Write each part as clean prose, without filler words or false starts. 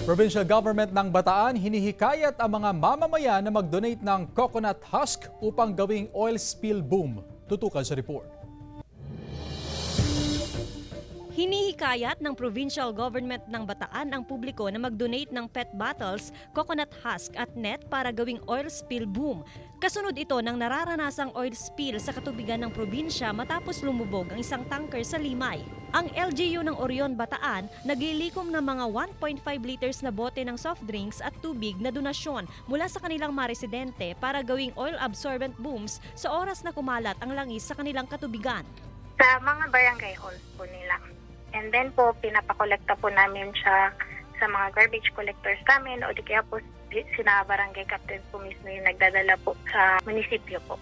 Provincial government ng Bataan hinihikayat ang mga mamamayan na mag-donate ng coconut husk upang gawing oil spill boom. Tutukan sa report. Hinihikayat ng provincial government ng Bataan ang publiko na mag-donate ng PET bottles, coconut husk at net para gawing oil spill boom. Kasunod ito ng nararanasang oil spill sa katubigan ng probinsya matapos lumubog ang isang tanker sa Limay. Ang LGU ng Orion, Bataan, naglilikom ng mga 1.5 liters na bote ng soft drinks at tubig na donasyon mula sa kanilang mga residente para gawing oil-absorbent booms sa oras na kumalat ang langis sa kanilang katubigan. Sa mga barangay halls po nila. And then po, pinapakolekta po namin siya sa mga garbage collectors namin o di kaya po sina barangay captain po mismo yung nagdadala po sa munisipyo po.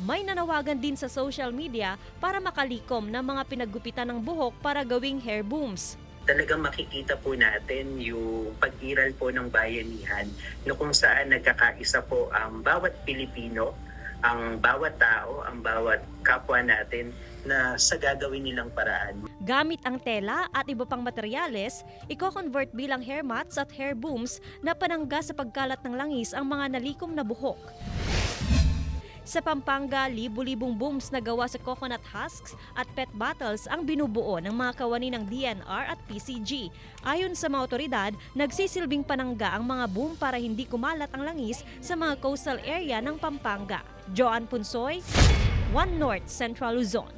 May nanawagan din sa social media para makalikom ng mga pinaggupitan ng buhok para gawing hair booms. Talagang makikita po natin yung pag-iral po ng bayanihan na kung saan nagkakaisa po ang bawat Pilipino, ang bawat tao, ang bawat kapwa natin na sa gagawin nilang paraan. Gamit ang tela at iba pang materyales, i-convert bilang hair mats at hair booms na panangga sa pagkalat ng langis ang mga nalikom na buhok. Sa Pampanga, libu-libong booms na gawa sa coconut husks at PET bottles ang binubuo ng mga kawani ng DNR at PCG. Ayon sa mga otoridad, nagsisilbing panangga ang mga boom para hindi kumalat ang langis sa mga coastal area ng Pampanga. Joan Punsoy, One North Central Luzon.